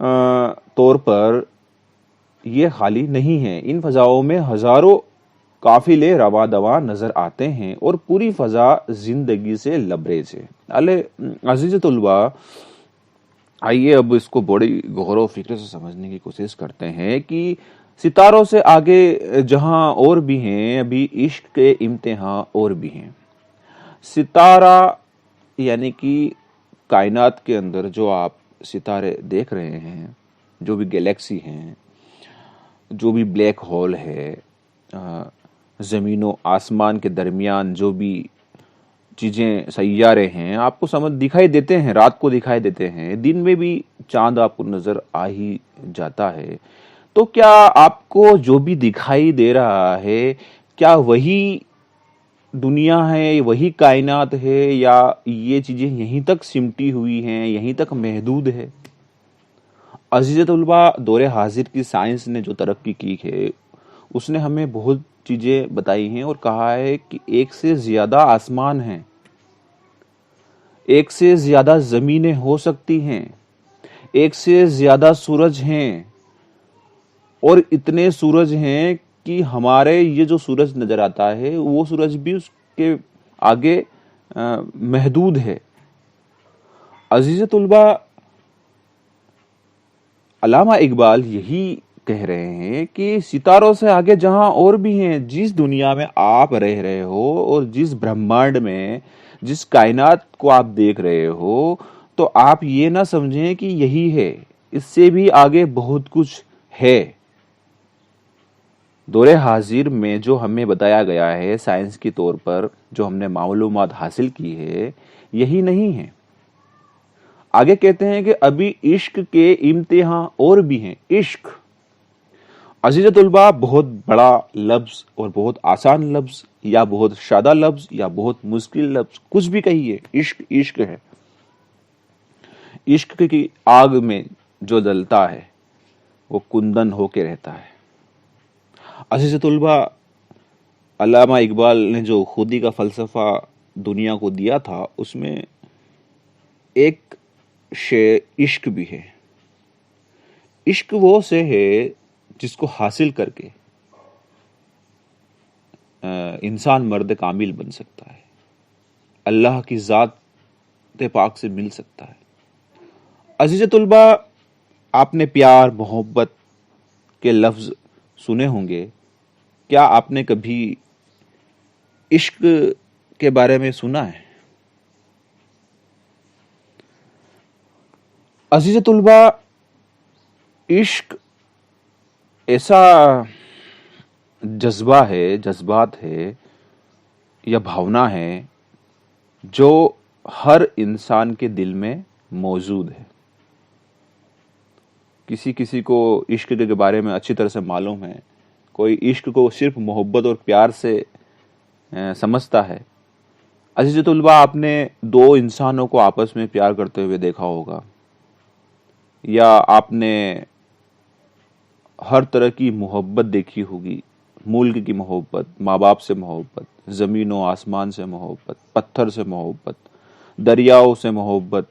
طور پر یہ خالی نہیں ہے. ان فضاؤں میں ہزاروں قافلے رواں دواں نظر آتے ہیں اور پوری فضا زندگی سے لبریز ہے. عزیز طلبا، آئیے اب اس کو بڑی غور و فکر سے سمجھنے کی کوشش کرتے ہیں کہ ستاروں سے آگے جہاں اور بھی ہیں، ابھی عشق کے امتحان اور بھی ہیں. ستارہ یعنی کہ کائنات کے اندر جو آپ ستارے دیکھ رہے ہیں، جو بھی گیلیکسی ہیں، جو بھی بلیک ہول ہے، زمین و آسمان کے درمیان جو بھی چیزیں سیارے ہیں، آپ کو سمجھ دکھائی دیتے ہیں، رات کو دکھائی دیتے ہیں، دن میں بھی چاند آپ کو نظر آ ہی جاتا ہے. تو کیا آپ کو جو بھی دکھائی دے رہا ہے، کیا وہی دنیا ہے، وہی کائنات ہے، یا یہ چیزیں یہیں تک سمٹی ہوئی ہیں، یہیں تک محدود ہے؟ عزیز طلبا، دور حاضر کی سائنس نے جو ترقی کی ہے، اس نے ہمیں بہت چیزیں بتائی ہیں اور کہا ہے کہ ایک سے زیادہ آسمان ہیں، ایک سے زیادہ زمینیں ہو سکتی ہیں، ایک سے زیادہ سورج ہیں، اور اتنے سورج ہیں کہ ہمارے یہ جو سورج نظر آتا ہے وہ سورج بھی اس کے آگے محدود ہے. عزیز طلبا، علامہ اقبال یہی کہہ رہے ہیں کہ ستاروں سے آگے جہاں اور بھی ہیں. جس دنیا میں آپ رہ رہے ہو اور جس برہمانڈ میں، جس کائنات کو آپ دیکھ رہے ہو، تو آپ یہ نہ سمجھیں کہ یہی ہے، اس سے بھی آگے بہت کچھ ہے. دور حاضر میں جو ہمیں بتایا گیا ہے سائنس کی طور پر، جو ہم نے معلومات حاصل کی ہے، یہی نہیں ہے. آگے کہتے ہیں کہ ابھی عشق کے امتحان اور بھی ہیں. عشق، عزیز طلبا، بہت بڑا لفظ اور بہت آسان لفظ، یا بہت سادہ لفظ، یا بہت مشکل لفظ، کچھ بھی کہیے، عشق عشق ہے. عشق کی آگ میں جو جلتا ہے وہ کندن ہو کے رہتا ہے. عزیز طلبا، علامہ اقبال نے جو خودی کا فلسفہ دنیا کو دیا تھا، اس میں ایک شے عشق بھی ہے. عشق وہ سے ہے جس کو حاصل کر کے انسان مرد کامل بن سکتا ہے، اللہ کی ذات پاک سے مل سکتا ہے. عزیز طلبا، آپ نے پیار محبت کے لفظ سنے ہوں گے. کیا آپ نے کبھی عشق کے بارے میں سنا ہے؟ عزیز طلبا، عشق ایسا جذبہ ہے، جذبات ہے یا بھاونا ہے جو ہر انسان کے دل میں موجود ہے. کسی کسی کو عشق کے بارے میں اچھی طرح سے معلوم ہے، کوئی عشق کو صرف محبت اور پیار سے سمجھتا ہے. عزیز طلبا، آپ نے دو انسانوں کو آپس میں پیار کرتے ہوئے دیکھا ہوگا، یا آپ نے ہر طرح کی محبت دیکھی ہوگی. ملک کی محبت، ماں باپ سے محبت، زمین و آسمان سے محبت، پتھر سے محبت، دریاؤں سے محبت،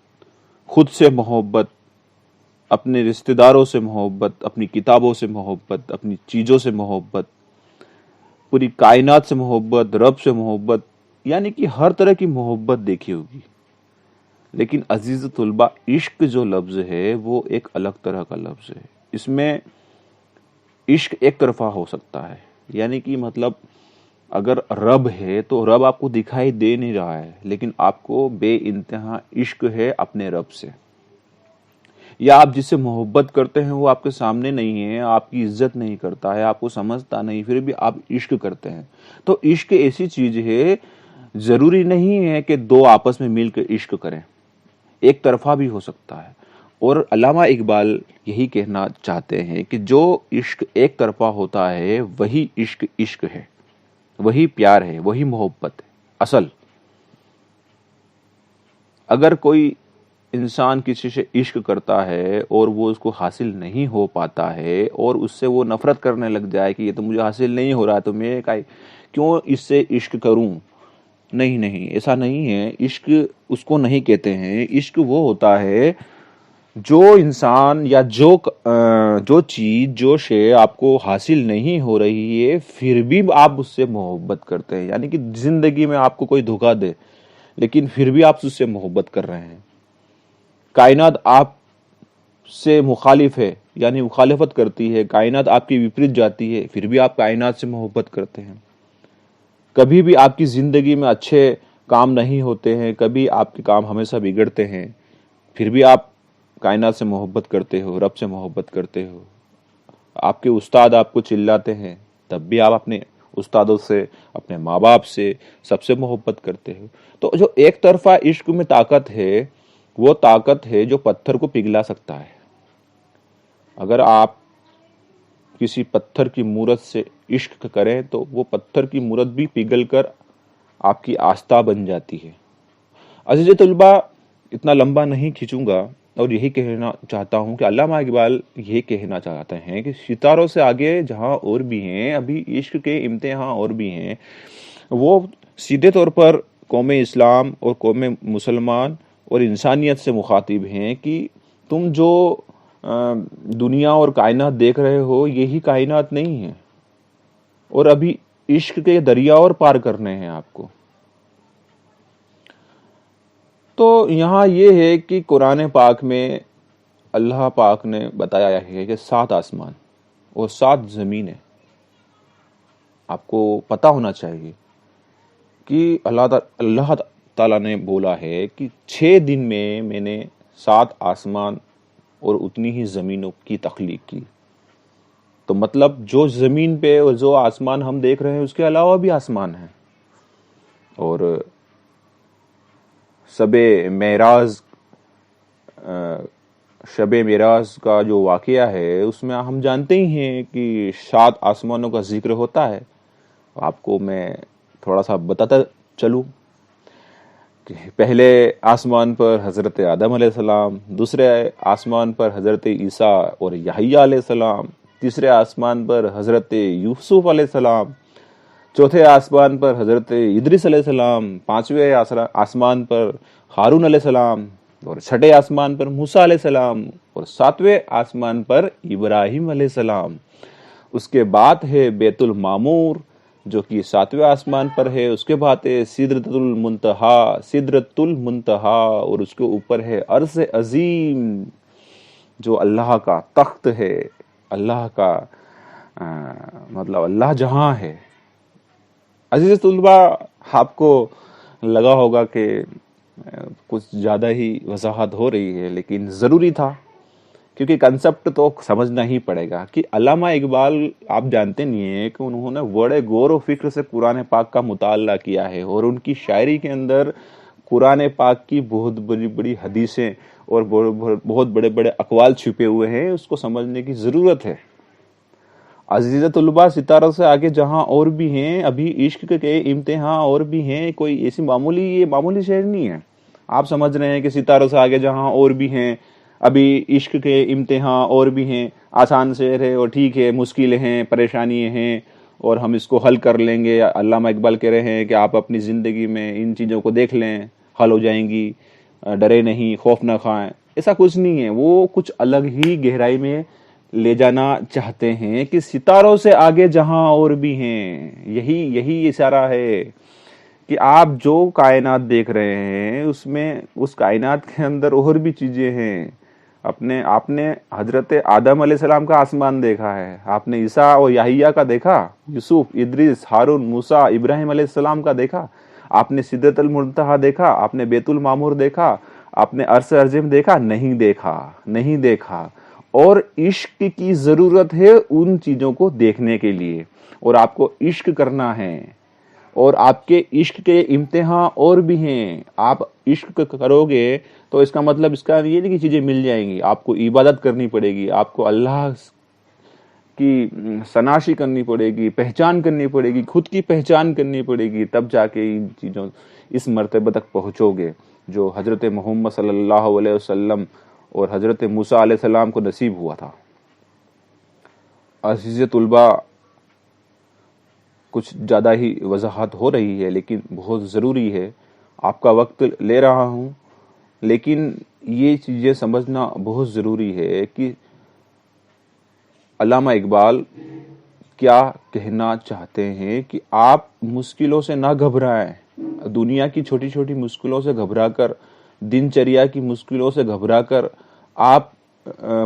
خود سے محبت، اپنے رشتہ داروں سے محبت، اپنی کتابوں سے محبت، اپنی چیزوں سے محبت، پوری کائنات سے محبت، رب سے محبت، یعنی کہ ہر طرح کی محبت دیکھی ہوگی. لیکن عزیز طلبا، عشق جو لفظ ہے وہ ایک الگ طرح کا لفظ ہے. اس میں عشق ایک طرفہ ہو سکتا ہے، یعنی کہ مطلب اگر رب ہے تو رب آپ کو دکھائی دے نہیں رہا ہے، لیکن آپ کو بے انتہا عشق ہے اپنے رب سے. یا آپ جس سے محبت کرتے ہیں وہ آپ کے سامنے نہیں ہے، آپ کی عزت نہیں کرتا ہے، آپ کو سمجھتا نہیں، پھر بھی آپ عشق کرتے ہیں. تو عشق ایسی چیز ہے، ضروری نہیں ہے کہ دو آپس میں مل کے عشق کریں، ایک طرفہ بھی ہو سکتا ہے. اور علامہ اقبال یہی کہنا چاہتے ہیں کہ جو عشق ایک طرفہ ہوتا ہے وہی عشق عشق ہے، وہی پیار ہے، وہی محبت ہے اصل. اگر کوئی انسان کسی سے عشق کرتا ہے اور وہ اس کو حاصل نہیں ہو پاتا ہے اور اس سے وہ نفرت کرنے لگ جائے کہ یہ تو مجھے حاصل نہیں ہو رہا تو میں کیوں اس سے عشق کروں، نہیں، ایسا نہیں ہے. عشق اس کو نہیں کہتے ہیں. عشق وہ ہوتا ہے جو انسان یا جو چیز جو شے آپ کو حاصل نہیں ہو رہی ہے پھر بھی آپ اس سے محبت کرتے ہیں، یعنی کہ زندگی میں آپ کو کوئی دھوکہ دے لیکن پھر بھی آپ اس سے محبت کر رہے ہیں، کائنات آپ سے مخالف ہے یعنی مخالفت کرتی ہے، کائنات آپ کی وپریت جاتی ہے پھر بھی آپ کائنات سے محبت کرتے ہیں، کبھی بھی آپ کی زندگی میں اچھے کام نہیں ہوتے ہیں، کبھی آپ کے کام ہمیشہ بگڑتے ہیں، پھر بھی آپ کائنات سے محبت کرتے ہو، رب سے محبت کرتے ہو، آپ کے استاد آپ کو چلاتے ہیں تب بھی آپ اپنے استادوں سے، اپنے ماں باپ سے، سب سے محبت کرتے ہو۔ تو جو ایک طرفہ عشق میں طاقت ہے وہ طاقت ہے جو پتھر کو پگھلا سکتا ہے۔ اگر آپ کسی پتھر کی مورت سے عشق کریں تو وہ پتھر کی مورت بھی پگھل کر آپ کی آستہ بن جاتی ہے۔ عزیز طلبہ، اتنا لمبا نہیں کھینچوں گا اور یہی کہنا چاہتا ہوں کہ علامہ اقبال یہ کہنا چاہتے ہیں کہ ستاروں سے آگے جہاں اور بھی ہیں، ابھی عشق کے امتحان اور بھی ہیں۔ وہ سیدھے طور پر قوم اسلام اور قوم مسلمان اور انسانیت سے مخاطب ہیں کہ تم جو دنیا اور کائنات دیکھ رہے ہو یہی کائنات نہیں ہے، اور ابھی عشق کے دریا اور پار کرنے ہیں آپ کو۔ تو یہاں یہ ہے کہ قرآن پاک میں اللہ پاک نے بتایا ہے کہ 7 آسمان اور 7 زمینیں۔ آپ کو پتا ہونا چاہیے کہ اللہ تعالیٰ نے بولا ہے کہ 6 دن میں نے 7 آسمان اور اتنی ہی زمینوں کی تخلیق کی۔ تو مطلب جو زمین پہ اور جو آسمان ہم دیکھ رہے ہیں اس کے علاوہ بھی آسمان ہیں۔ اور شب معراج کا جو واقعہ ہے اس میں ہم جانتے ہی ہیں کہ 7 آسمانوں کا ذکر ہوتا ہے۔ آپ کو میں تھوڑا سا بتاتا چلوں کہ پہلے آسمان پر حضرت آدم علیہ السلام، دوسرے آسمان پر حضرت عیسیٰ اور یحییٰ علیہ السلام، تیسرے آسمان پر حضرت یوسف علیہ السلام، چوتھے آسمان پر حضرت ادریس علیہ السلام، 5ویں آسمان پر ہارون علیہ السلام، اور 6 آسمان پر موسیٰ علیہ السلام، اور 7ویں آسمان پر ابراہیم علیہ السلام۔ اس کے بعد ہے بیت المعمور جو کہ 7ویں آسمان پر ہے، اس کے بعد ہے سدرۃ المنتہا، اور اس کے اوپر ہے عرش عظیم جو اللہ کا تخت ہے، اللہ کا مطلب اللہ جہاں ہے۔ عزیز طلبہ، آپ کو لگا ہوگا کہ کچھ زیادہ ہی وضاحت ہو رہی ہے، لیکن ضروری تھا کیونکہ کنسپٹ تو سمجھنا ہی پڑے گا کہ علامہ اقبال آپ جانتے نہیں ہیں کہ انہوں نے بڑے غور و فکر سے قرآن پاک کا مطالعہ کیا ہے، اور ان کی شاعری کے اندر قرآن پاک کی بہت بڑی بڑی حدیثیں اور بہت بڑے بڑے اقوال چھپے ہوئے ہیں، اس کو سمجھنے کی ضرورت ہے۔ عزیز طلبہ، ستاروں سے آگے جہاں اور بھی ہیں، ابھی عشق کے امتحان اور بھی ہیں، کوئی ایسی معمولی شعر نہیں ہے۔ آپ سمجھ رہے ہیں کہ ستاروں سے آگے جہاں اور بھی ہیں، ابھی عشق کے امتحان اور بھی ہیں، آسان شعر ہے اور ٹھیک ہے، مشکل ہیں، پریشانی ہیں اور ہم اس کو حل کر لیں گے۔ علامہ اقبال کہہ رہے ہیں کہ آپ اپنی زندگی میں ان چیزوں کو دیکھ لیں، حل ہو جائیں گی، ڈرے نہیں، خوف نہ کھائیں۔ ایسا کچھ نہیں ہے، وہ کچھ الگ ہی گہرائی میں لے جانا چاہتے ہیں کہ ستاروں سے آگے جہاں اور بھی ہیں۔ یہی اشارہ ہے کہ آپ جو کائنات دیکھ رہے ہیں اس کائنات کے اندر اور بھی چیزیں ہیں۔ آپ نے حضرت آدم علیہ السلام کا آسمان دیکھا ہے، آپ نے عیسیٰ اور یحییٰ کا دیکھا، یوسف، ادریس، ہارون، موسیٰ، ابراہیم علیہ السلام کا دیکھا، آپ نے سدرۃ المنتہا دیکھا، آپ نے بیت المعمور دیکھا، آپ نے عرش عظیم دیکھا؟ نہیں دیکھا۔ اور عشق کی ضرورت ہے ان چیزوں کو دیکھنے کے لیے، اور آپ کو عشق کرنا ہے، اور آپ کے عشق کے امتحان اور بھی ہیں۔ آپ عشق کرو گے تو اس کا مطلب اس کا یہ نہیں کہ چیزیں مل جائیں گی، آپ کو عبادت کرنی پڑے گی، آپ کو اللہ کی شناسی کرنی پڑے گی، پہچان کرنی پڑے گی، خود کی پہچان کرنی پڑے گی، تب جا کے ان چیزوں اس مرتبہ تک پہنچو گے جو حضرت محمد صلی اللہ علیہ وسلم اور حضرت موسیٰ علیہ السلام کو نصیب ہوا تھا۔ عزیز طلبہ، کچھ زیادہ ہی وضاحت ہو رہی ہے لیکن بہت ضروری ہے، آپ کا وقت لے رہا ہوں، لیکن یہ چیزیں سمجھنا بہت ضروری ہے کہ علامہ اقبال کیا کہنا چاہتے ہیں کہ آپ مشکلوں سے نہ گھبرائیں. دنیا کی چھوٹی چھوٹی مشکلوں سے گھبرا کر، دن چریا کی مشکلوں سے گھبرا کر آپ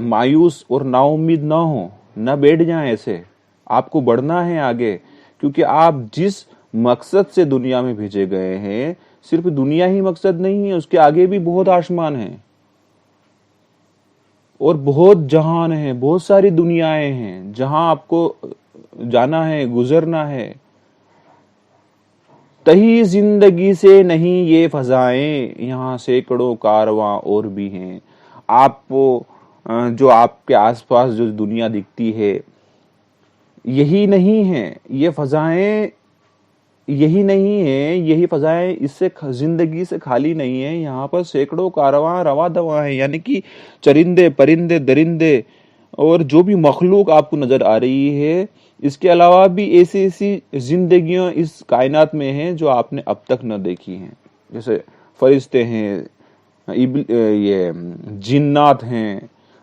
مایوس اور نا امید نہ ہوں، نہ بیٹھ جائیں ایسے. آپ کو بڑھنا ہے آگے، کیونکہ آپ جس مقصد سے دنیا میں بھیجے گئے ہیں، صرف دنیا ہی مقصد نہیں ہے، اس کے آگے بھی بہت آسمان ہیں اور بہت جہان ہیں، بہت ساری دنیایں ہیں جہاں آپ کو جانا ہے، گزرنا ہے. تہی زندگی سے نہیں یہ فضائیں، یہاں سینکڑوں کارواں اور بھی ہیں. آپ کو جو آپ کے آس پاس جو دنیا دکھتی ہے، یہی نہیں ہے یہ فضائیں، یہی نہیں ہے یہی فضائیں، اس سے زندگی سے خالی نہیں ہے. یہاں پر سینکڑوں کارواں رواں دواں ہیں، یعنی کہ چرندے، پرندے، درندے اور جو بھی مخلوق آپ کو نظر آ رہی ہے، اس کے علاوہ بھی ایسی ایسی زندگیاں اس کائنات میں ہیں جو آپ نے اب تک نہ دیکھی ہیں. جیسے فرشتے ہیں، یہ جنات ہیں،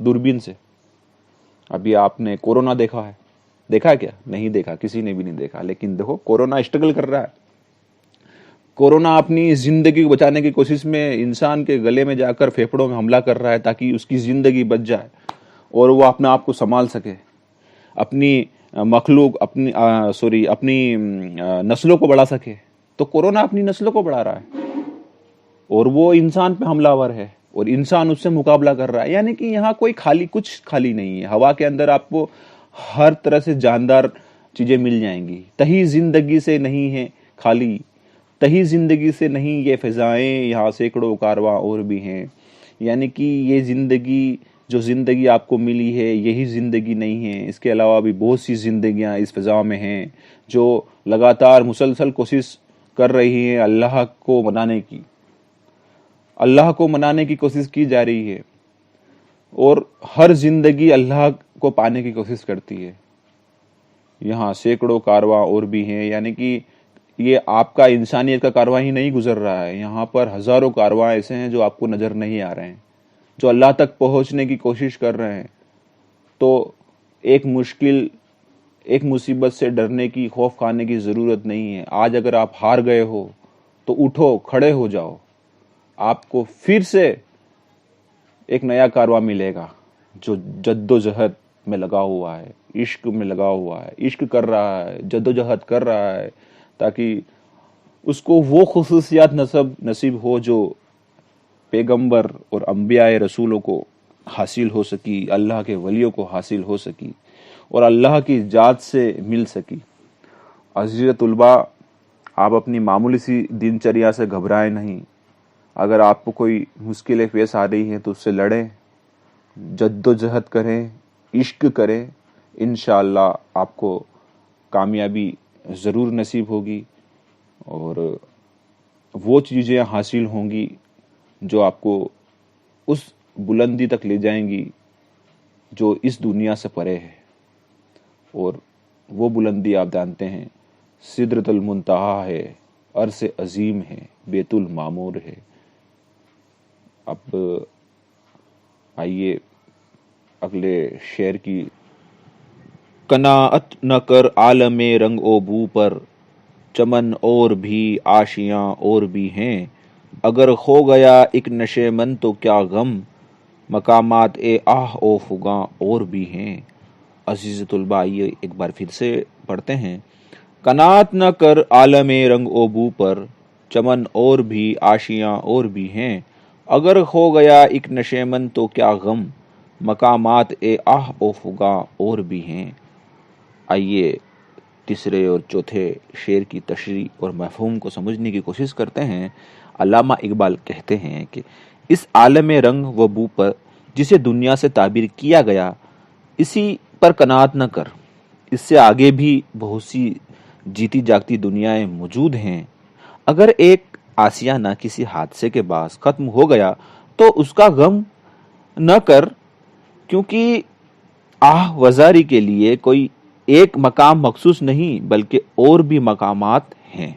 دوربین سے. ابھی آپ نے کورونا دیکھا ہے، دیکھا کیا؟ نہیں دیکھا، کسی نے بھی نہیں دیکھا. لیکن دیکھو کورونا اسٹرگل کر رہا ہے. کورونا اپنی زندگی کو بچانے کی کوشش میں انسان کے گلے میں جا کر پھیپھڑوں میں حملہ کر رہا ہے تاکہ اس کی زندگی بچ جائے اور وہ اپنے آپ کو سنبھال سکے، اپنی مخلوق، اپنی نسلوں کو بڑھا سکے. تو کورونا اپنی نسلوں کو بڑھا رہا ہے اور وہ انسان پہ حملہ آور ہے اور انسان اس سے مقابلہ کر رہا ہے. یعنی کہ یہاں کوئی کچھ خالی نہیں ہے. ہوا کے اندر آپ کو ہر طرح سے جاندار چیزیں مل جائیں گی. تہی زندگی سے نہیں ہے خالی، تہی زندگی سے نہیں یہ فضائیں، یہاں سینکڑوں کارواں اور بھی ہیں. یعنی کہ یہ زندگی، جو زندگی آپ کو ملی ہے، یہی زندگی نہیں ہے. اس کے علاوہ بھی بہت سی زندگیاں اس فضا میں ہیں جو لگاتار مسلسل کوشش کر رہی ہیں اللہ کو منانے کی. اللہ کو منانے کی کوشش کی جا رہی ہے اور ہر زندگی اللہ کو پانے کی کوشش کرتی ہے. یہاں سینکڑوں کارواں اور بھی ہیں. یعنی کہ یہ آپ کا انسانیت کا کارواں ہی نہیں گزر رہا ہے، یہاں پر ہزاروں کارواں ایسے ہیں جو آپ کو نظر نہیں آ رہے ہیں، جو اللہ تک پہنچنے کی کوشش کر رہے ہیں. تو ایک مصیبت سے ڈرنے کی، خوف کھانے کی ضرورت نہیں ہے. آج اگر آپ ہار گئے ہو تو اٹھو، کھڑے ہو جاؤ. آپ کو پھر سے ایک نیا کارواں ملے گا جو جد و جہد میں لگا ہوا ہے، عشق میں لگا ہوا ہے، عشق کر رہا ہے، جد و جہد کر رہا ہے تاکہ اس کو وہ خصوصیات نصیب ہو جو پیغمبر اور انبیاء رسولوں کو حاصل ہو سکی، اللہ کے ولیوں کو حاصل ہو سکی اور اللہ کی ذات سے مل سکی. عزیز طلباء، آپ اپنی معمولی سی دن چریا سے گھبرائیں نہیں. اگر آپ کو کوئی مشکلیں پیش آ رہی ہیں تو اس سے لڑیں، جد و جہد کریں، عشق کریں. انشاءاللہ آپ کو کامیابی ضرور نصیب ہوگی اور وہ چیزیں حاصل ہوں گی جو آپ کو اس بلندی تک لے جائیں گی جو اس دنیا سے پرے ہے. اور وہ بلندی آپ جانتے ہیں سدرۃ المنتہا ہے، عرش عظیم ہے، بیت المعمور ہے. اب آئیے اگلے شعر کی. قناعت نہ کر عالم رنگ و بو پر، چمن اور بھی آشیاں اور بھی ہیں. اگر کھو گیا ایک نشے من تو کیا غم، مقامات آہ و فغاں اور بھی ہیں. عزیز طلباء، یہ ایک بار پھر سے پڑھتے ہیں. قناعت نہ کر عالم رنگ و بو پر، چمن اور بھی آشیاں اور بھی ہیں. اگر کھو گیا ایک نشے من تو کیا غم، مقامات آہ و فغاں اور بھی ہیں. آئیے تیسرے اور چوتھے شعر کی تشریح اور مفہوم کو سمجھنے کی کوشش کرتے ہیں. علامہ اقبال کہتے ہیں کہ اس عالم رنگ و بو پر جسے دنیا سے تعبیر کیا گیا، اسی پر قناعت نہ کر. اس سے آگے بھی بہت سی جیتی جاگتی دنیایں موجود ہیں. اگر ایک آسیانہ کسی حادثے کے باعث ختم ہو گیا تو اس کا غم نہ کر، کیونکہ آہ وزاری کے لیے کوئی ایک مقام مخصوص نہیں بلکہ اور بھی مقامات ہیں.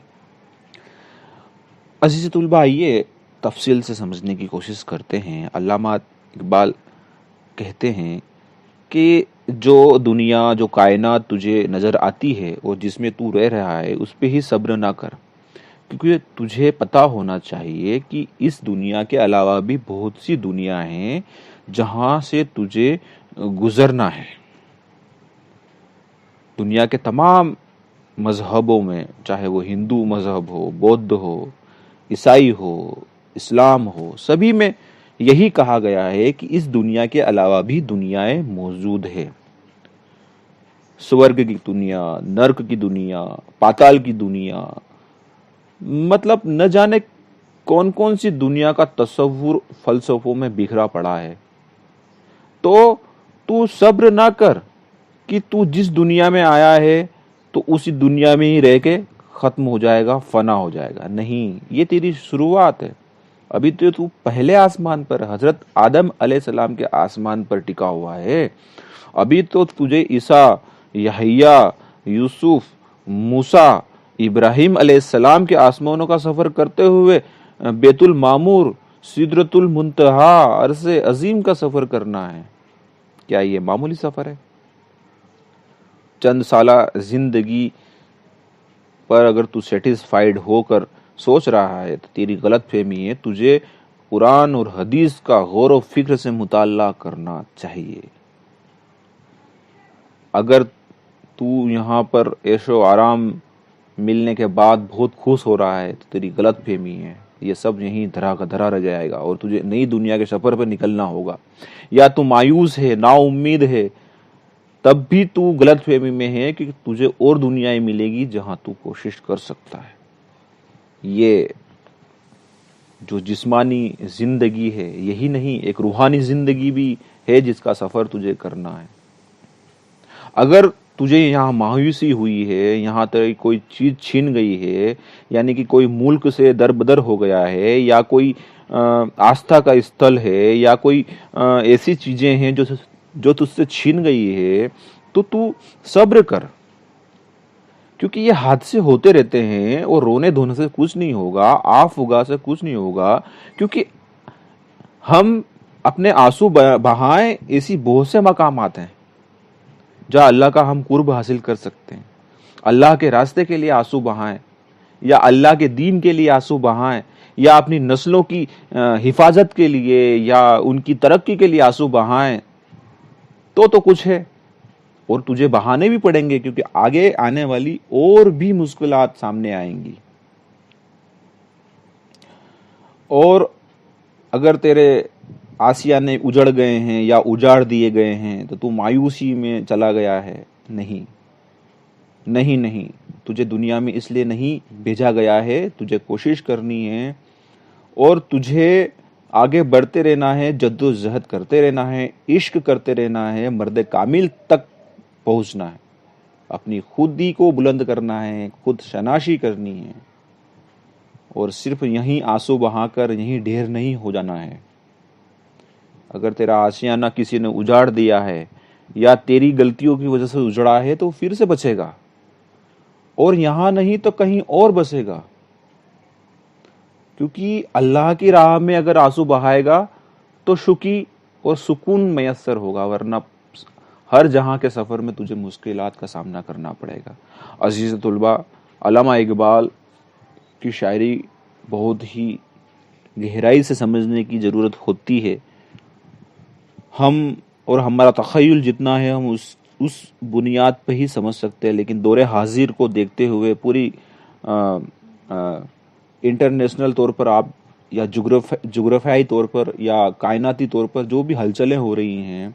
عزیز طلبہ، آئیے تفصیل سے سمجھنے کی کوشش کرتے ہیں۔ علامہ اقبال کہتے ہیں کہ جو دنیا، جو کائنات تجھے نظر آتی ہے اور جس میں تو رہ رہا ہے، اس پہ ہی صبر نہ کر، کیونکہ تجھے پتا ہونا چاہیے کہ اس دنیا کے علاوہ بھی بہت سی دنیا ہیں جہاں سے تجھے گزرنا ہے۔ دنیا کے تمام مذہبوں میں، چاہے وہ ہندو مذہب ہو، بودھ ہو، عیسائی ہو، اسلام ہو، سبھی میں یہی کہا گیا ہے کہ اس دنیا کے علاوہ بھی دنیایں موجود ہے۔ سورگ کی دنیا، نرک کی دنیا، پاتال کی دنیا، مطلب نہ جانے کون کون سی دنیا کا تصور فلسفوں میں بکھرا پڑا ہے۔ تو صبر نہ کر کہ تو جس دنیا میں آیا ہے تو اسی دنیا میں ہی رہ کے ختم ہو جائے گا، فنا ہو جائے گا۔ نہیں، یہ تیری شروعات ہے۔ ابھی تو پہلے آسمان پر، حضرت آدم علیہ السلام کے آسمان پر ٹکا ہوا ہے۔ ابھی تو تجھے عیسیٰ، یحییٰ، یوسف، موسیٰ، ابراہیم علیہ السلام کے آسمانوں کا سفر کرتے ہوئے بیت المعمور، سدرۃ المنتہا، عرش عظیم کا سفر کرنا ہے۔ کیا یہ معمولی سفر ہے؟ چند سالہ زندگی پر اگر تو سیٹسفائیڈ ہو کر سوچ رہا ہے تو تیری غلط فہمی ہے۔ تجھے قرآن اور حدیث کا غور و فکر سے مطالعہ کرنا چاہیے۔ اگر تو یہاں پر عیش و آرام ملنے کے بعد بہت خوش ہو رہا ہے تو تیری غلط فہمی ہے۔ یہ سب یہیں دھرا کا دھرا رہ جائے گا اور تجھے نئی دنیا کے سفر پر نکلنا ہوگا۔ یا تو مایوس ہے، نا امید ہے، تب بھی تو غلط فہمی میں ہے کہ تجھے اور دنیایں ملے گی جہاں تو کوشش کر سکتا ہے۔ یہ جو جسمانی زندگی ہے یہی نہیں، ایک روحانی زندگی بھی ہے جس کا سفر تجھے کرنا ہے۔ اگر تجھے یہاں مایوسی ہوئی ہے، یہاں تک کوئی چیز چھین گئی ہے، یعنی کہ کوئی ملک سے دربدر ہو گیا ہے، یا کوئی آستھا کا استھل ہے، یا کوئی ایسی چیزیں ہیں جو تجھ سے چھین گئی ہے، تو صبر کر، کیونکہ یہ حادثے ہوتے رہتے ہیں اور رونے دھونے سے کچھ نہیں ہوگا، آف اگا سے کچھ نہیں ہوگا، کیونکہ ہم اپنے آنسو بہائیں ایسی بہت سے مقامات ہیں جہاں اللہ کا ہم قرب حاصل کر سکتے ہیں۔ اللہ کے راستے کے لیے آنسو بہائیں، یا اللہ کے دین کے لیے آنسو بہائیں، یا اپنی نسلوں کی حفاظت کے لیے یا ان کی ترقی کے لیے آنسو بہائیں، تو کچھ ہے۔ اور تجھے بہانے بھی پڑیں گے کیونکہ آگے آنے والی اور بھی مشکلات سامنے آئیں گی۔ اور اگر تیرے آسیانے اجڑ گئے ہیں یا اجاڑ دیے گئے ہیں تو مایوسی میں چلا گیا ہے، نہیں نہیں نہیں، تجھے دنیا میں اس لیے نہیں بھیجا گیا ہے، تجھے کوشش کرنی ہے اور تجھے آگے بڑھتے رہنا ہے، جد و جہد کرتے رہنا ہے، عشق کرتے رہنا ہے، مرد کامل تک پہنچنا ہے، اپنی خودی کو بلند کرنا ہے، خود شناسی کرنی ہے، اور صرف یہیں آنسو بہا کر یہیں ڈھیر نہیں ہو جانا ہے۔ اگر تیرا آشیانہ کسی نے اجاڑ دیا ہے یا تیری غلطیوں کی وجہ سے اجڑا ہے تو پھر سے بچے گا، اور یہاں نہیں تو کہیں اور بسے گا، کیونکہ اللہ کی راہ میں اگر آنسو بہائے گا تو شکی اور سکون میسر ہوگا، ورنہ ہر جہاں کے سفر میں تجھے مشکلات کا سامنا کرنا پڑے گا۔ عزیز طلبہ، علامہ اقبال کی شاعری بہت ہی گہرائی سے سمجھنے کی ضرورت ہوتی ہے۔ ہم اور ہمارا تخیل جتنا ہے ہم اس بنیاد پہ ہی سمجھ سکتے ہیں، لیکن دور حاضر کو دیکھتے ہوئے پوری انٹرنیشنل طور پر آپ یا جغرافیائی طور پر یا کائناتی طور پر جو بھی ہلچلیں ہو رہی ہیں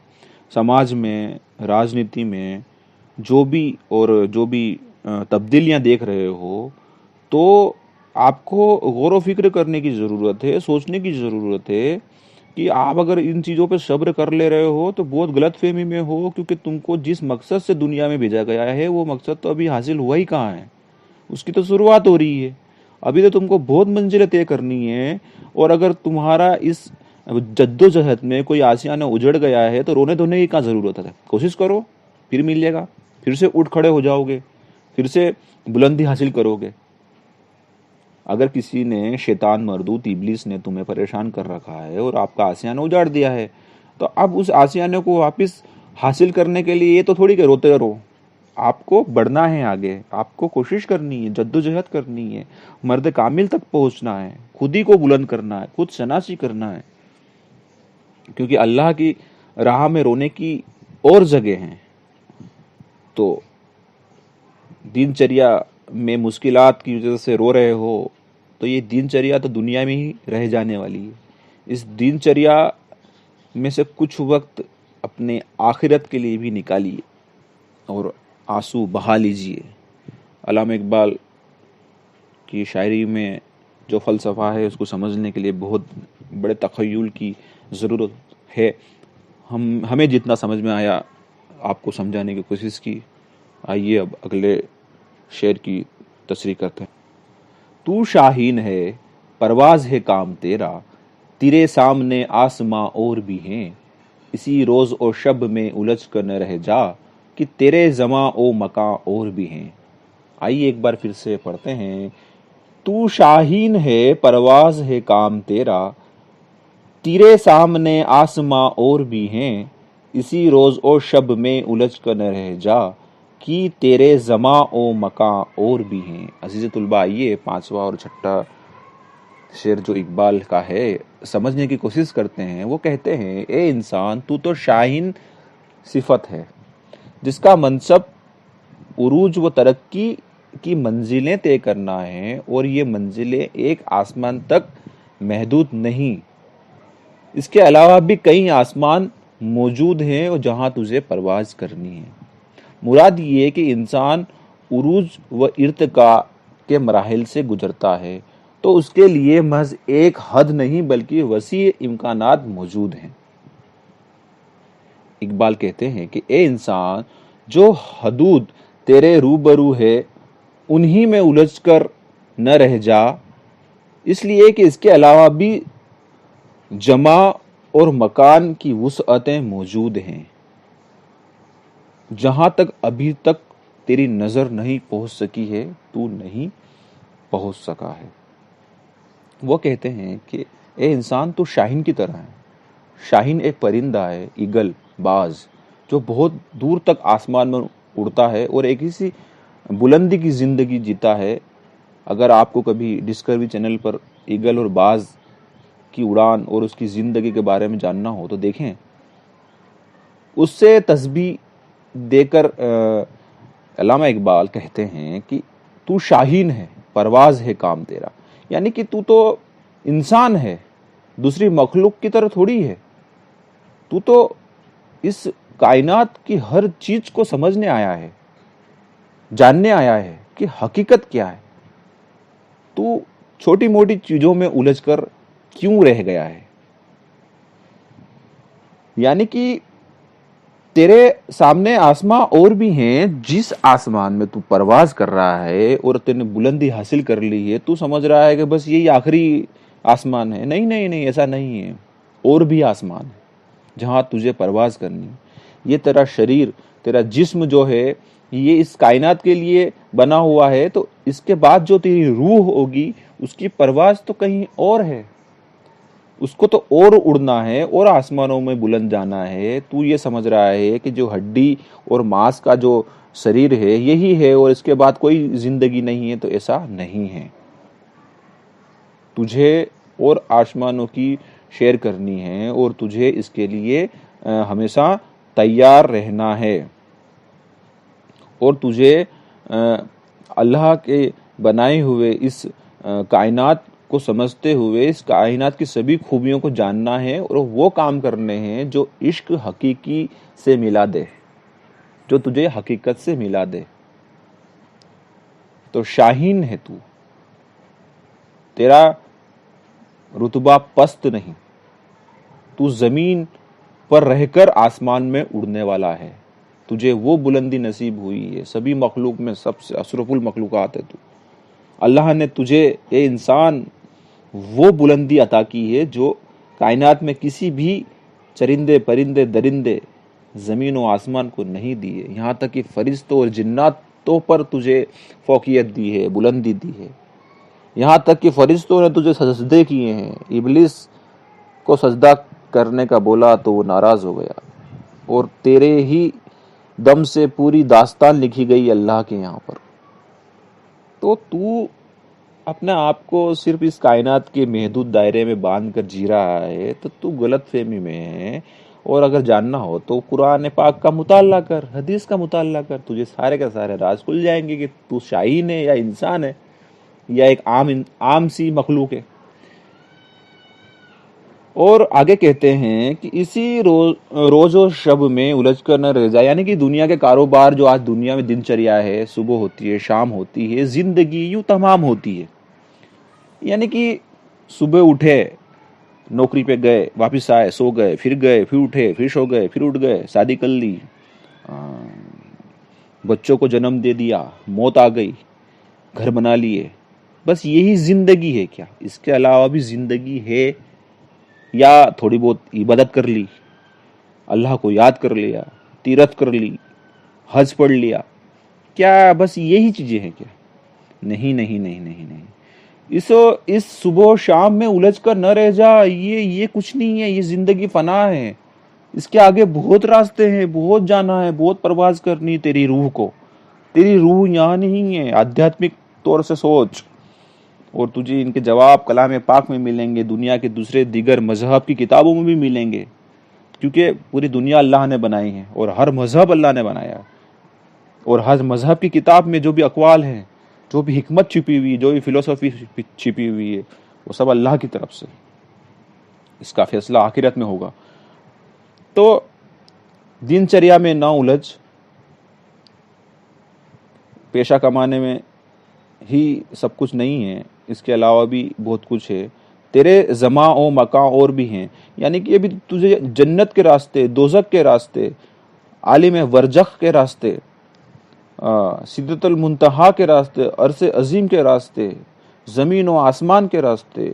سماج میں، راجنیتی میں، جو بھی تبدیلیاں دیکھ رہے ہو، تو آپ کو غور و فکر کرنے کی ضرورت ہے، سوچنے کی ضرورت ہے کہ آپ اگر ان چیزوں پہ صبر کر لے رہے ہو تو بہت غلط فہمی میں ہو، کیونکہ تم کو جس مقصد سے دنیا میں بھیجا گیا ہے وہ مقصد تو ابھی حاصل ہوا ہی کہاں ہے، اس کی تو شروعات ہو رہی ہے۔ ابھی تو تم کو بہت منزلیں طے کرنی ہے، اور اگر تمہارا اس جد و جہد میں کوئی آسیانہ اجڑ گیا ہے تو رونے دھونے کی کیا ضرورت ہے؟ کوشش کرو، پھر مل جائے گا، پھر سے اٹھ کھڑے ہو جاؤ گے، پھر سے بلندی حاصل کرو گے۔ اگر کسی نے شیطان مردود ابلیس نے تمہیں پریشان کر رکھا ہے اور آپ کا آسیانہ اجاڑ دیا ہے، تو اب اس آسیانے کو واپس حاصل کرنے کے لیے یہ تو تھوڑی کہ روتے رہو، آپ کو بڑھنا ہے آگے، آپ کو کوشش کرنی ہے، جدوجہد کرنی ہے، مرد کامل تک پہنچنا ہے، خود ہی کو بلند کرنا ہے، خود شناسی کرنا ہے، کیونکہ اللہ کی راہ میں رونے کی اور جگہ ہیں۔ تو دن چریا میں مشکلات کی وجہ سے رو رہے ہو تو یہ دن چریا تو دنیا میں ہی رہ جانے والی ہے، اس دن چریا میں سے کچھ وقت اپنے آخرت کے لیے بھی نکالیے اور آنسو بہا لیجیے۔ علامہ اقبال کی شاعری میں جو فلسفہ ہے اس کو سمجھنے کے لیے بہت بڑے تخیل کی ضرورت ہے، ہمیں جتنا سمجھ میں آیا آپ کو سمجھانے کی کوشش کی۔ آئیے اب اگلے شعر کی تصریح کرتے ہیں۔ تو شاہین ہے پرواز ہے کام تیرا، تیرے سامنے آسماں اور بھی ہیں، اسی روز اور شب میں الجھ کر نہ رہ جا، کہ تیرے زماں و مکاں اور بھی ہیں۔ آئیے ایک بار پھر سے پڑھتے ہیں۔ تو شاہین ہے پرواز ہے کام تیرا، تیرے سامنے آسماں اور بھی ہیں، اسی روز اور شب میں الجھ کر نہ رہ جا، کہ تیرے زماں و مکاں اور بھی ہیں۔ عزیز طلباء، آئیے پانچواں اور چھٹا شعر جو اقبال کا ہے سمجھنے کی کوشش کرتے ہیں۔ وہ کہتے ہیں، اے انسان تو شاہین صفت ہے جس کا منصب عروج و ترقی کی منزلیں طے کرنا ہے، اور یہ منزلیں ایک آسمان تک محدود نہیں، اس کے علاوہ بھی کئی آسمان موجود ہیں اور جہاں تجھے پرواز کرنی ہے۔ مراد یہ کہ انسان عروج و ارتقاء کے مراحل سے گزرتا ہے تو اس کے لیے محض ایک حد نہیں بلکہ وسیع امکانات موجود ہیں۔ اقبال کہتے ہیں کہ اے انسان، جو حدود تیرے روبرو ہے انہی میں الجھ کر نہ رہ جا، اس لیے کہ اس کے علاوہ بھی جمع اور مکان کی وسعتیں موجود ہیں، جہاں تک ابھی تک تیری نظر نہیں پہنچ سکی ہے تو نہیں پہنچ سکا ہے۔ وہ کہتے ہیں کہ اے انسان تو شاہین کی طرح ہے۔ شاہین ایک پرندہ ہے، ایگل، باز، جو بہت دور تک آسمان میں اڑتا ہے اور ایک اسی بلندی کی زندگی جیتا ہے۔ اگر آپ کو کبھی ڈسکوری چینل پر ایگل اور باز کی اڑان اور اس کی زندگی کے بارے میں جاننا ہو تو دیکھیں۔ اس سے تشبیہ دے کر علامہ اقبال کہتے ہیں کہ تو شاہین ہے، پرواز ہے کام تیرا، یعنی کہ تو انسان ہے، دوسری مخلوق کی طرح تھوڑی ہے، تو اس کائنات کی ہر چیز کو سمجھنے آیا ہے، جاننے آیا ہے کہ حقیقت کیا ہے۔ تو چھوٹی موٹی چیزوں میں الجھ کر کیوں رہ گیا ہے؟ یعنی کہ تیرے سامنے آسمان اور بھی ہیں، جس آسمان میں تو پرواز کر رہا ہے اور تینے بلندی حاصل کر لی ہے، تو سمجھ رہا ہے کہ بس یہی آخری آسمان ہے۔ نہیں نہیں نہیں، ایسا نہیں ہے، اور بھی آسمان ہے جہاں تجھے پرواز کرنی۔ یہ تیرا شریر، تیرا جسم جو ہے یہ اس کائنات کے لیے بنا ہوا ہے، تو اس کے بعد جو تیری روح ہوگی اس کی پرواز تو کہیں اور ہے، اس کو تو اور اڑنا ہے اور آسمانوں میں بلند جانا ہے۔ تو یہ سمجھ رہا ہے کہ جو ہڈی اور ماس کا جو شریر ہے یہی ہے اور اس کے بعد کوئی زندگی نہیں ہے، تو ایسا نہیں ہے۔ تجھے اور آسمانوں کی شیر کرنی ہے اور تجھے اس کے لیے ہمیشہ تیار رہنا ہے، اور تجھے اللہ کے بنائے ہوئے اس کائنات کو سمجھتے ہوئے اس کائنات کی سبھی خوبیوں کو جاننا ہے اور وہ کام کرنے ہیں جو عشق حقیقی سے ملا دے، جو تجھے حقیقت سے ملا دے۔ تو شاہین ہے تو، تیرا رتبہ پست نہیں، تو زمین پر رہ کر آسمان میں اڑنے والا ہے، تجھے وہ بلندی نصیب ہوئی ہے، سبھی مخلوق میں سب سے اشرف المخلوقات ہے تو۔ اللہ نے تجھے اے انسان وہ بلندی عطا کی ہے جو کائنات میں کسی بھی چرندے پرندے درندے زمین و آسمان کو نہیں دی ہے، یہاں تک کہ فرشتوں اور جناتوں پر تجھے فوقیت دی ہے، بلندی دی ہے۔ یہاں تک کہ فرشتوں نے تجھے سجدے کیے ہیں، ابلیس کو سجدہ کرنے کا بولا تو وہ ناراض ہو گیا، اور تیرے ہی دم سے پوری داستان لکھی گئی اللہ کے یہاں پر. تو اپنے آپ کو صرف اس کائنات کے محدود دائرے میں باندھ کر جی رہا ہے، تو غلط فہمی میں ہے. اور اگر جاننا ہو تو قرآن پاک کا مطالعہ کر، حدیث کا مطالعہ کر، تجھے سارے کا سارے راز کھل جائیں گے کہ تو شاہین ہے یا انسان ہے یا ایک عام سی مخلوق ہے. اور آگے کہتے ہیں کہ اسی روز و شب میں الجھ کر نہ رہ جائے، یعنی کہ دنیا کے کاروبار جو آج دنیا میں دن چریا ہے، صبح ہوتی ہے، شام ہوتی ہے، زندگی یوں تمام ہوتی ہے. یعنی کہ صبح اٹھے، نوکری پہ گئے، واپس آئے، سو گئے، پھر اٹھے، پھر سو گئے، پھر اٹھ گئے، شادی کر لی، بچوں کو جنم دے دیا، موت آ گئی، گھر بنا لیے. بس یہی زندگی ہے کیا؟ اس کے علاوہ بھی زندگی ہے؟ یا تھوڑی بہت عبادت کر لی، اللہ کو یاد کر لیا، تیرتھ کر لی، حج پڑھ لیا، کیا بس یہی چیزیں ہیں کیا؟ نہیں نہیں نہیں نہیں نہیں. اس صبح و شام میں الجھ کر نہ رہ جا، یہ کچھ نہیں ہے، یہ زندگی فنا ہے. اس کے آگے بہت راستے ہیں، بہت جانا ہے، بہت پرواز کرنی تیری روح کو. تیری روح یہاں نہیں ہے. آدھیاتمک طور سے سوچ، اور تجھے ان کے جواب کلام پاک میں ملیں گے، دنیا کے دوسرے دیگر مذہب کی کتابوں میں بھی ملیں گے، کیونکہ پوری دنیا اللہ نے بنائی ہے اور ہر مذہب اللہ نے بنایا. اور ہر مذہب کی کتاب میں جو بھی اقوال ہیں، جو بھی حکمت چھپی ہوئی، جو بھی فلسفی چھپی ہوئی ہے، وہ سب اللہ کی طرف سے. اس کا فیصلہ آخرت میں ہوگا. تو دن چریا میں نہ الجھ، پیشہ کمانے میں ہی سب کچھ نہیں ہے، اس کے علاوہ بھی بہت کچھ ہے. تیرے زماں و مکان اور بھی ہیں، یعنی کہ ابھی تجھے جنت کے راستے، دوزخ کے راستے، عالم ورجخ کے راستے، سدرۃ المنتہا کے راستے، عرش عظیم کے راستے، زمین و آسمان کے راستے،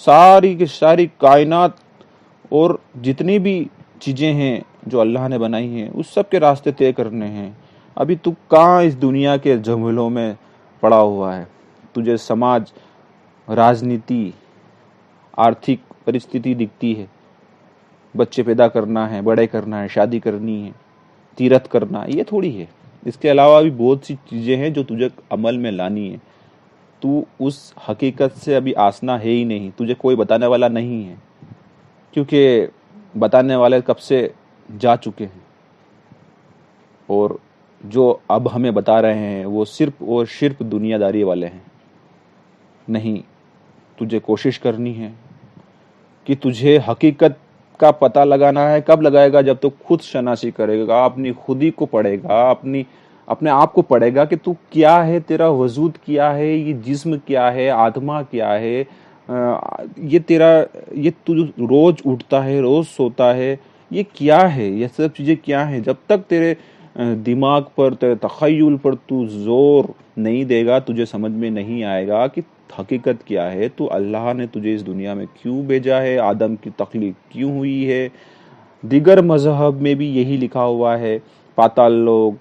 ساری کی ساری کائنات اور جتنی بھی چیزیں ہیں جو اللہ نے بنائی ہیں، اس سب کے راستے طے کرنے ہیں. ابھی تو کہاں اس دنیا کے جھمیلوں میں پڑا ہوا ہے؟ تجھے سماج، راجنیتی، آرتھک پرستھتی دکھتی ہے. بچے پیدا کرنا ہے، بڑے کرنا ہے، شادی کرنی ہے، تیرتھ کرنا، یہ تھوڑی ہے. اس کے علاوہ بھی بہت سی چیزیں ہیں جو تجھے عمل میں لانی ہے. تو اس حقیقت سے ابھی آسنا ہے ہی نہیں، تجھے کوئی بتانے والا نہیں ہے، کیونکہ بتانے والے کب سے جا چکے ہیں. اور جو اب ہمیں بتا رہے ہیں وہ صرف اور صرف دنیا داری والے ہیں. نہیں، تجھے کوشش کرنی ہے کہ تجھے حقیقت کا پتہ لگانا ہے. کب لگائے گا؟ جب تو خود شناسی کرے گا، اپنی خودی کو پڑھے گا، اپنے آپ کو پڑھے گا کہ تو کیا ہے، تیرا وجود کیا ہے، یہ جسم کیا ہے، آتما کیا ہے، یہ تو روز اٹھتا ہے، روز سوتا ہے، یہ کیا ہے، یہ سب چیزیں کیا ہیں. جب تک تیرے دماغ پر، تیرے تخیل پر تو زور نہیں دے گا، تجھے سمجھ میں نہیں آئے گا کہ حقیقت کیا ہے. تو اللہ نے تجھے اس دنیا میں کیوں بھیجا ہے، آدم کی تخلیق کیوں ہوئی ہے. دیگر مذہب میں بھی یہی لکھا ہوا ہے. پاتال لوگ،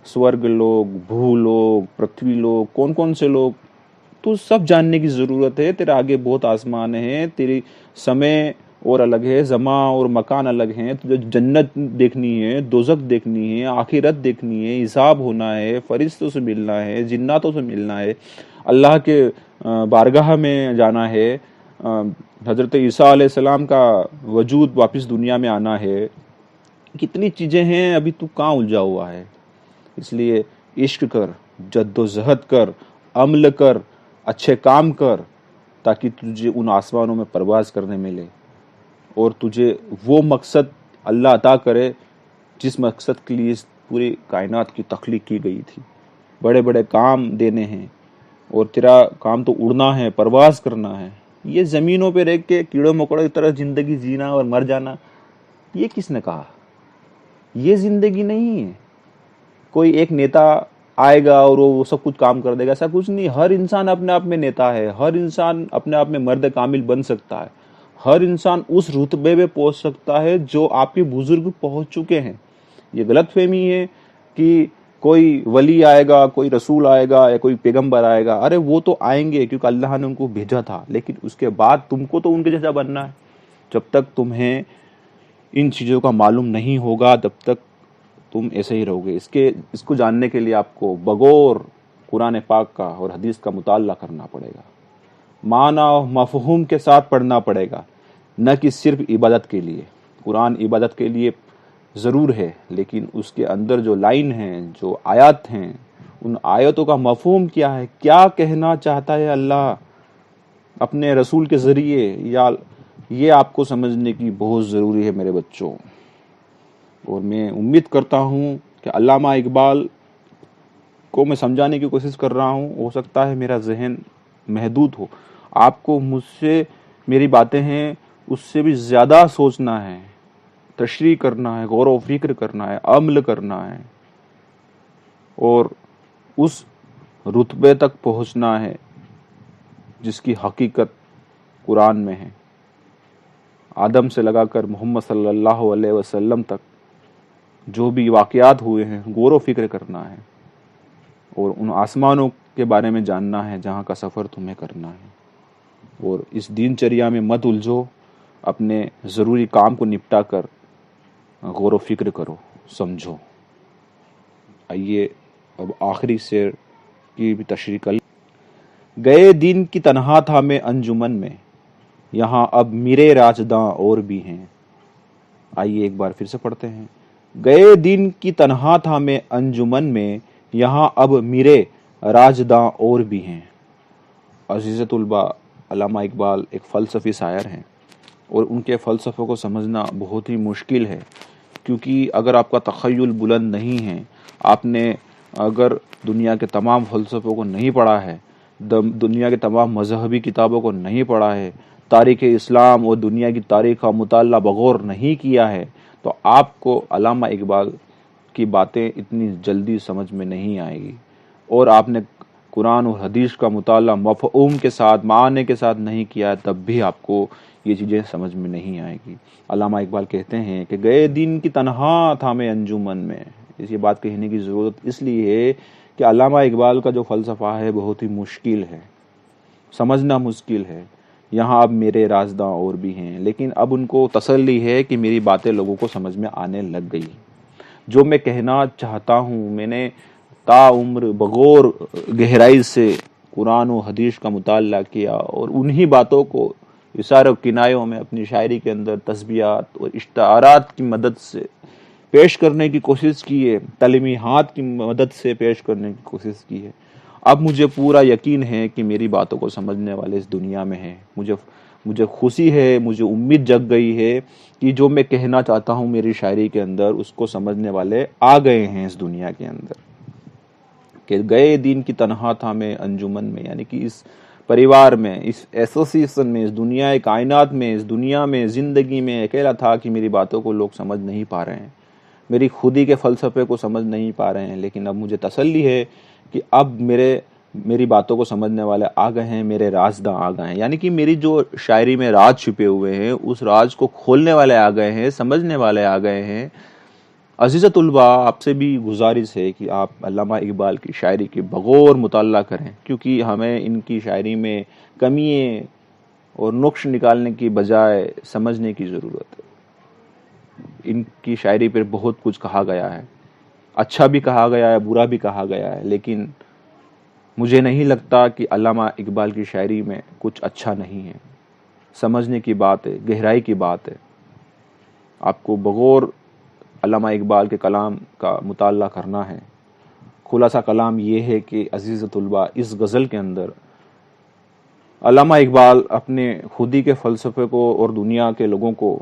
سورگ لوگ، بھو لوگ، پرتھوی لوگ، کون کون سے لوگ، تو سب جاننے کی ضرورت ہے. تیرے آگے بہت آسمان ہیں، تیری سمے اور الگ ہے، زمان اور مکان الگ ہیں. تجھے جنت دیکھنی ہے، دوزخ دیکھنی ہے، آخرت دیکھنی ہے، حساب ہونا ہے، فرشتوں سے ملنا ہے، جناتوں سے ملنا ہے، اللہ کے بارگاہ میں جانا ہے، حضرت عیسیٰ علیہ السلام کا وجود واپس دنیا میں آنا ہے. کتنی چیزیں ہیں، ابھی تو کہاں الجھا ہوا ہے. اس لیے عشق کر، جد و جہد کر، عمل کر، اچھے کام کر، تاکہ تجھے ان آسمانوں میں پرواز کرنے ملے اور تجھے وہ مقصد اللہ عطا کرے جس مقصد کے لیے اس پوری کائنات کی تخلیق کی گئی تھی. بڑے بڑے کام دینے ہیں، اور تیرا کام تو اڑنا ہے، پرواز کرنا ہے. یہ زمینوں پہ رہ کے کیڑوں مکوڑوں کی طرح زندگی جینا اور مر جانا، یہ کس نے کہا؟ یہ زندگی نہیں ہے. کوئی ایک نیتا آئے گا اور وہ سب کچھ کام کر دے گا، ایسا کچھ نہیں. ہر انسان اپنے آپ میں نیتا ہے، ہر انسان اپنے آپ میں مرد کامل بن سکتا ہے، ہر انسان اس رتبے پہ پہنچ سکتا ہے جو آپ کے بزرگ پہنچ چکے ہیں. یہ غلط فہمی ہے کہ کوئی ولی آئے گا، کوئی رسول آئے گا یا کوئی پیغمبر آئے گا، ارے وہ تو آئیں گے کیونکہ اللہ نے ان کو بھیجا تھا، لیکن اس کے بعد تم کو تو ان کے جیسا بننا ہے. جب تک تمہیں ان چیزوں کا معلوم نہیں ہوگا تب تک تم ایسے ہی رہو گے. اس کو جاننے کے لیے آپ کو بغور قرآن پاک کا اور حدیث کا مطالعہ کرنا پڑے گا، معنی و مفہوم کے ساتھ پڑھنا پڑے گا، نہ کہ صرف عبادت کے لیے. قرآن عبادت کے لیے ضرور ہے، لیکن اس کے اندر جو لائن ہیں، جو آیات ہیں، ان آیتوں کا مفہوم کیا ہے، کیا کہنا چاہتا ہے اللہ اپنے رسول کے ذریعے، یا یہ آپ کو سمجھنے کی بہت ضروری ہے میرے بچوں. اور میں امید کرتا ہوں کہ علامہ اقبال کو میں سمجھانے کی کوشش کر رہا ہوں. ہو سکتا ہے میرا ذہن محدود ہو، آپ کو مجھ سے میری باتیں ہیں اس سے بھی زیادہ سوچنا ہے، تشریح کرنا ہے، غور و فکر کرنا ہے، عمل کرنا ہے، اور اس رتبے تک پہنچنا ہے جس کی حقیقت قرآن میں ہے. آدم سے لگا کر محمد صلی اللہ علیہ وسلم تک جو بھی واقعات ہوئے ہیں غور و فکر کرنا ہے، اور ان آسمانوں کے بارے میں جاننا ہے جہاں کا سفر تمہیں کرنا ہے. اور اس دین چریا میں مت الجھو، اپنے ضروری کام کو نپٹا کر غور و فکر کرو، سمجھو. آئیے اب آخری شعر کی بھی تشریح کر. گئے دن کی تنہا تھا میں انجمن میں، یہاں اب میرے راجداں اور بھی ہیں. آئیے ایک بار پھر سے پڑھتے ہیں. گئے دن کی تنہا تھا میں انجمن میں، یہاں اب میرے راجداں اور بھی ہیں. عزیز طلباء، علامہ اقبال ایک فلسفی شاعر ہیں، اور ان کے فلسفوں کو سمجھنا بہت ہی مشکل ہے، کیونکہ اگر آپ کا تخیل بلند نہیں ہے، آپ نے اگر دنیا کے تمام فلسفوں کو نہیں پڑھا ہے، دنیا کے تمام مذہبی کتابوں کو نہیں پڑھا ہے، تاریخ اسلام اور دنیا کی تاریخ کا مطالعہ بغور نہیں کیا ہے، تو آپ کو علامہ اقبال کی باتیں اتنی جلدی سمجھ میں نہیں آئے گی. اور آپ نے قرآن اور حدیث کا مطالعہ مفہوم کے ساتھ، معنی کے ساتھ نہیں کیا ہے، تب بھی آپ کو یہ چیزیں سمجھ میں نہیں آئے گی. علامہ اقبال کہتے ہیں کہ گئے دن کی تنہا تھا میں انجمن میں. یہ بات کہنے کی ضرورت اس لیے ہے کہ علامہ اقبال کا جو فلسفہ ہے بہت ہی مشکل ہے، سمجھنا مشکل ہے. یہاں اب میرے رازداں اور بھی ہیں، لیکن اب ان کو تسلی ہے کہ میری باتیں لوگوں کو سمجھ میں آنے لگ گئی. جو میں کہنا چاہتا ہوں، میں نے تا عمر بغور گہرائی سے قرآن و حدیث کا مطالعہ کیا، اور انہی باتوں کو اشاروں و کنایوں میں اپنی شاعری کے اندر تشبیہات اور اشتعارات کی مدد سے پیش کرنے کی کوشش کی ہے، تلمیحات کی مدد سے پیش کرنے کی کوشش کی ہے. اب مجھے پورا یقین ہے کہ میری باتوں کو سمجھنے والے اس دنیا میں ہیں. مجھے خوشی ہے، مجھے امید جگ گئی ہے کہ جو میں کہنا چاہتا ہوں میری شاعری کے اندر، اس کو سمجھنے والے آ گئے ہیں اس دنیا کے اندر. کہ گئے دن کی تنہا تھا میں انجمن میں، یعنی کہ اس پریوار میں، اس ایسوسیشن میں، اس دنیا کائنات میں، اس دنیا میں، زندگی میں اکیلا تھا کہ میری باتوں کو لوگ سمجھ نہیں پا رہے ہیں، میری خودی کے فلسفے کو سمجھ نہیں پا رہے ہیں. لیکن اب مجھے تسلی ہے کہ اب میری باتوں کو سمجھنے والے آ گئے ہیں، میرے رازداں آ گئے ہیں. یعنی کہ میری جو شاعری میں راز چھپے ہوئے ہیں، اس راز کو کھولنے والے آ گئے ہیں، سمجھنے والے آ گئے ہیں. عزیز طلباء، آپ سے بھی گزارش ہے کہ آپ علامہ اقبال کی شاعری کے بغور مطالعہ کریں، کیونکہ ہمیں ان کی شاعری میں کمییں اور نقص نکالنے کی بجائے سمجھنے کی ضرورت ہے. ان کی شاعری پر بہت کچھ کہا گیا ہے، اچھا بھی کہا گیا ہے، برا بھی کہا گیا ہے، لیکن مجھے نہیں لگتا کہ علامہ اقبال کی شاعری میں کچھ اچھا نہیں ہے. سمجھنے کی بات ہے، گہرائی کی بات ہے. آپ کو بغور علامہ اقبال کے کلام کا مطالعہ کرنا ہے. خلاصہ کلام یہ ہے کہ عزیز طلباء، اس غزل کے اندر علامہ اقبال اپنے خودی کے فلسفے کو اور دنیا کے لوگوں کو،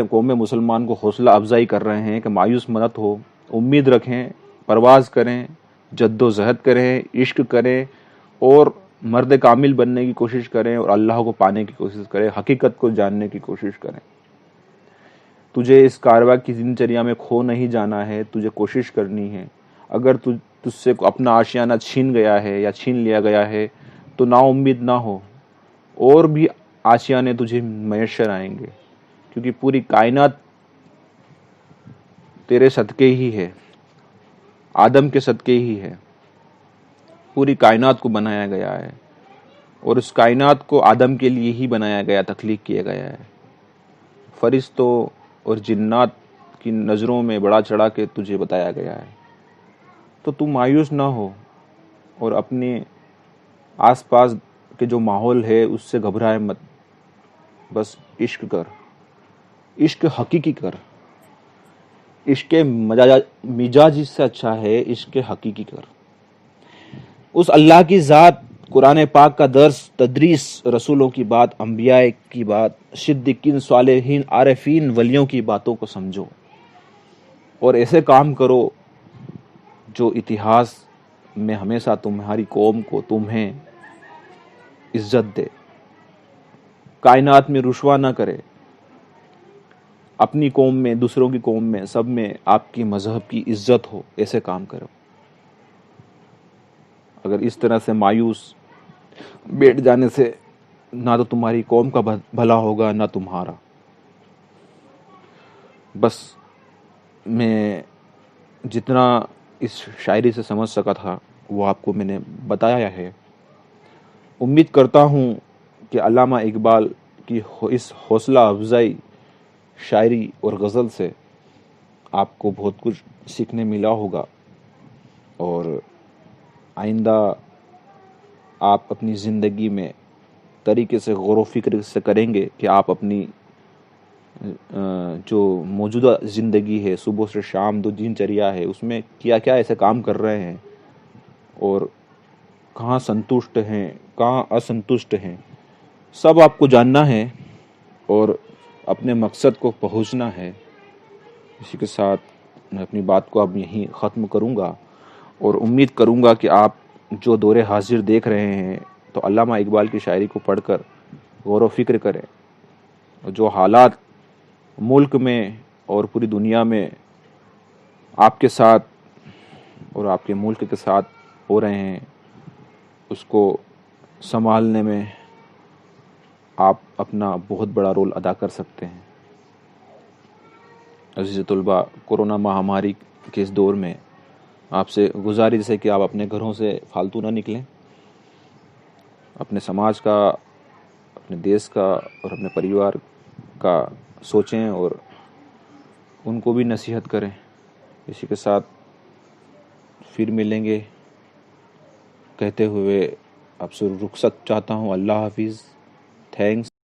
قوم مسلمان کو حوصلہ افزائی کر رہے ہیں کہ مایوس مت ہو، امید رکھیں، پرواز کریں، جد و جہد کریں، عشق کریں، اور مرد کامل بننے کی کوشش کریں، اور اللہ کو پانے کی کوشش کریں، حقیقت کو جاننے کی کوشش کریں. تجھے اس کارواں کی دنچریا میں کھو نہیں جانا ہے، تجھے کوشش کرنی ہے. اگر تجھ سے اپنا آشیانہ چھین گیا ہے یا چھین لیا گیا ہے تو نا امید نہ ہو، اور بھی آشیانے تجھے میسر آئیں گے، کیونکہ پوری کائنات تیرے صدقے ہی ہے. آدم کے صدقے ہی ہے. پوری کائنات کو بنایا گیا ہے اور اس کائنات کو آدم کے لیے ہی بنایا گیا، تخلیق کیا گیا ہے. فرشتوں اور جنات کی نظروں میں بڑا چڑھا کے تجھے بتایا گیا ہے. تو تم مایوس نہ ہو اور اپنے آس پاس کے جو ماحول ہے اس سے گھبرائے مت. بس عشق کر، عشق حقیقی کر. عشق مجاجی سے اچھا ہے عشق حقیقی کر. اس اللہ کی ذات، قرآن پاک کا درس، تدریس، رسولوں کی بات، انبیاء کی بات، صدیقین، صالحین، عارفین، ولیوں کی باتوں کو سمجھو اور ایسے کام کرو جو اتہاس میں ہمیشہ تمہاری قوم کو، تمہیں عزت دے، کائنات میں رسوا نہ کرے. اپنی قوم میں، دوسروں کی قوم میں، سب میں آپ کی مذہب کی عزت ہو. ایسے کام کرو. اگر اس طرح سے مایوس بیٹھ جانے سے نہ تو تمہاری قوم کا بھلا ہوگا نہ تمہارا. بس میں جتنا اس شاعری سے سمجھ سکا تھا وہ آپ کو میں نے بتایا ہے. امید کرتا ہوں کہ علامہ اقبال کی اس حوصلہ افزائی شاعری اور غزل سے آپ کو بہت کچھ سیکھنے ملا ہوگا اور آئندہ آپ اپنی زندگی میں طریقے سے غور و فکر سے کریں گے کہ آپ اپنی جو موجودہ زندگی ہے، صبح سے شام جو دن چریا ہے، اس میں کیا کیا ایسے کام کر رہے ہیں اور کہاں سنتشٹ ہیں، کہاں اسنتشٹ ہیں. سب آپ کو جاننا ہے اور اپنے مقصد کو پہنچنا ہے. اسی کے ساتھ میں اپنی بات کو اب یہیں ختم کروں گا اور امید کروں گا کہ آپ جو دور حاضر دیکھ رہے ہیں تو علامہ اقبال کی شاعری کو پڑھ کر غور و فکر کریں. جو حالات ملک میں اور پوری دنیا میں آپ کے ساتھ اور آپ کے ملک کے ساتھ ہو رہے ہیں اس کو سنبھالنے میں آپ اپنا بہت بڑا رول ادا کر سکتے ہیں. عزیز طلباء، کورونا مہاماری کے اس دور میں آپ سے گزارش ہے کہ آپ اپنے گھروں سے فالتو نہ نکلیں. اپنے سماج کا، اپنے دیش کا اور اپنے پریوار کا سوچیں اور ان کو بھی نصیحت کریں. اسی کے ساتھ پھر ملیں گے کہتے ہوئے آپ سے رخصت چاہتا ہوں. اللہ حافظ. تھینکس.